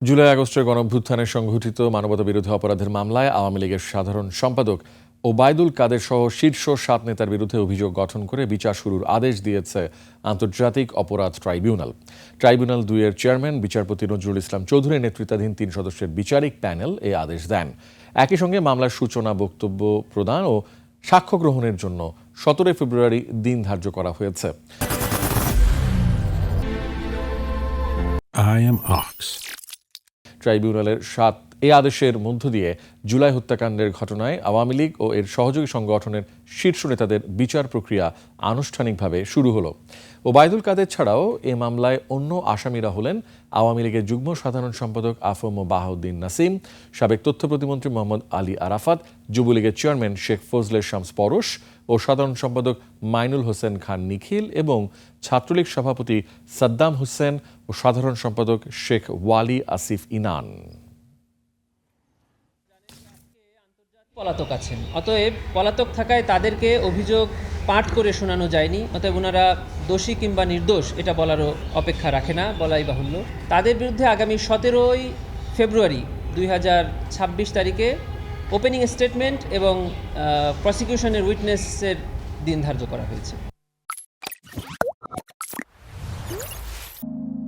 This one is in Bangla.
জুলাই আগস্টের গণঅভ্যুত্থানে সংঘটিত মানবতাবিরোধী অপরাধের মামলায় আওয়ামী লীগের সাধারণ সম্পাদক ওবায়দুল কাদের সহ শীর্ষ 7 নেতার বিরুদ্ধে অভিযোগ গঠন করে বিচার শুরুর আদেশ দিয়েছে আন্তর্জাতিক অপরাধ ট্রাইব্যুনাল। ট্রাইব্যুনাল 2 এর চেয়ারম্যান বিচারপতি নজরুল ইসলাম চৌধুরীর নেতৃত্বাধীন 3 সদস্যের বিচারিক প্যানেল এই আদেশ দেন। একই সঙ্গে মামলার সূচনা, বক্তব্য প্রদান ও সাক্ষ্য গ্রহণের জন্য 17 ফেব্রুয়ারি দিন ধার্য করা হয়েছে। I am Ox. ট্রাইব্যুনালের এই আদেশের মধ্য দিয়ে জুলাই হত্যাকাণ্ডের ঘটনায় আওয়ামী লীগ ও এর সহযোগী সংগঠনের শীর্ষ নেতাদের বিচার প্রক্রিয়া আনুষ্ঠানিকভাবে শুরু হলো। ওবায়দুল কাদের ছাড়াও এ মামলায় অন্য আসামিরা হলেন আওয়ামী লীগের যুগ্ম সাধারণ সম্পাদক আফম বাহাউদ্দিন নাসিম, সাবেক তথ্য প্রতিমন্ত্রী মোহাম্মদ আলী আরাফাত, যুবলীগের চেয়ারম্যান শেখ ফজলে শামস পরশ ও সাধারণ সম্পাদক মাইনুল হোসেন খান নিখিল এবং ছাত্রলীগ সভাপতি সাদ্দাম হোসেন ও সাধারণ সম্পাদক শেখ ওয়ালি আসিফ ইনান। পলাতক আছেন, অতএব পলাতক থাকায় তাদেরকে অভিযোগ পাঠ করে শোনানো যায়নি। অতএব ওনারা দোষী কিংবা নির্দোষ এটা বলারও অপেক্ষা রাখে না, বলাই বাহুল্য। তাদের বিরুদ্ধে আগামী 17 ফেব্রুয়ারি 2026 তারিখে ওপেনিং স্টেটমেন্ট এবং প্রসিকিউশনের উইটনেসের দিন ধার্য করা হয়েছে।